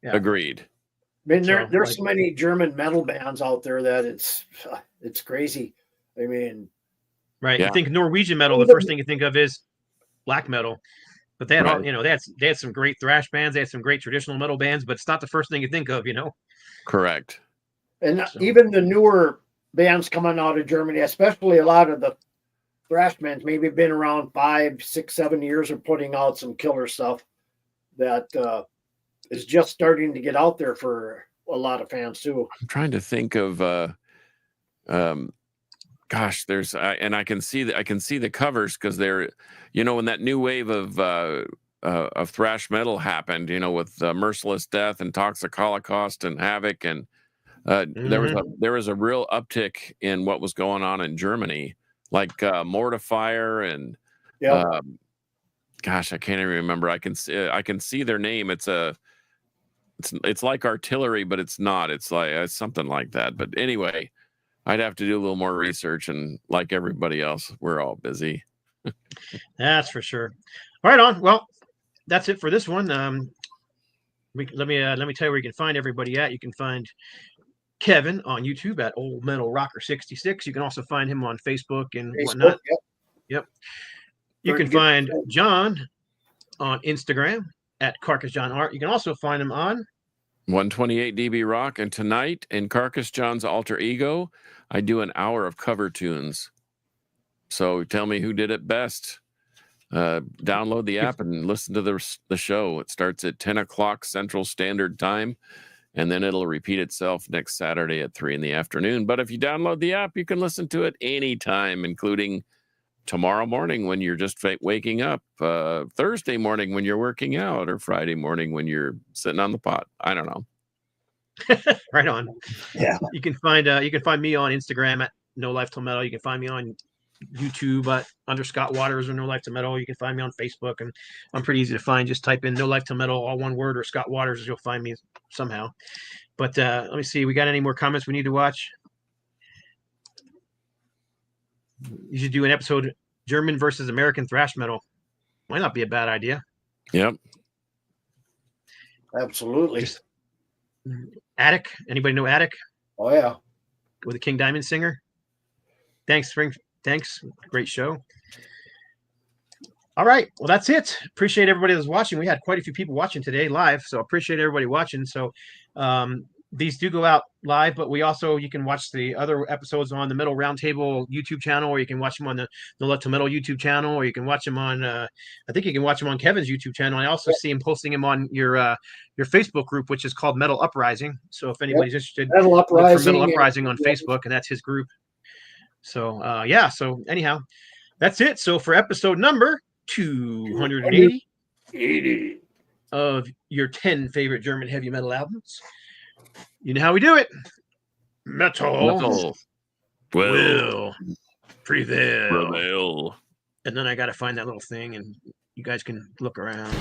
Yeah. Agreed. I mean, there's so many German metal bands out there that it's crazy. I mean, right? Yeah. You think Norwegian metal, the first thing you think of is black metal. But they had all, they had some great thrash bands. They had some great traditional metal bands, but it's not the first thing you think of, Correct. And even the newer bands coming out of Germany, especially a lot of the thrash bands, maybe been around 5, 6, 7 years, are putting out some killer stuff that is just starting to get out there for a lot of fans too. I'm trying to think of, gosh, there's and I can see the covers because they're, when that new wave of thrash metal happened, with Merciless Death and Toxic Holocaust and Havoc, and there was a real uptick in what was going on in Germany, like Mortifier and gosh, I can't even remember. I can see their name. It's like Artillery, but it's not. It's like something like that. But anyway, I'd have to do a little more research, and like everybody else, we're all busy. That's for sure. Right on. Well, that's it for this one. Let me tell you where you can find everybody at. You can find Kevin on YouTube at Old Metal Rocker 66. You can also find him on Facebook and whatnot. Yep. You can find John on Instagram at Carcass John Art. You can also find him on 128 DB Rock, and tonight in Carcass John's Alter Ego, I do an hour of cover tunes. So tell me who did it best. Download the app and listen to the show. It starts at 10 o'clock Central Standard Time, and then it'll repeat itself next Saturday at 3 in the afternoon. But if you download the app, you can listen to it anytime, including tomorrow morning when you're just waking up, Thursday morning when you're working out, or Friday morning when you're sitting on the pot. I don't know. Right on. Yeah. You can find me on Instagram at No Life Till Metal. You can find me on YouTube under Scott Waters or No Life to Metal. You can find me on Facebook, and I'm pretty easy to find. Just type in No Life to Metal, all one word, or Scott Waters, you'll find me somehow. But let me see. We got any more comments we need to watch? You should do an episode, German versus American thrash metal. Might not be a bad idea. Yep. Absolutely. Attic. Anybody know Attic? Oh, yeah. With the King Diamond singer. Thanks. Great show. All right. Well, that's it. Appreciate everybody that's watching. We had quite a few people watching today live, so appreciate everybody watching. So these do go out live, but you can watch the other episodes on the Metal Roundtable YouTube channel, or you can watch them on the No Love to Metal YouTube channel, or you can watch them on, I think you can watch them on Kevin's YouTube channel. I also see him posting them on your Facebook group, which is called Metal Uprising. So if anybody's interested, Metal Uprising, look for Metal Uprising on Facebook, and that's his group. So so anyhow, that's it. So for episode number 280 of your 10 favorite German heavy metal albums, you know how we do it. Metal will prevail. And then I got to find that little thing, and you guys can look around.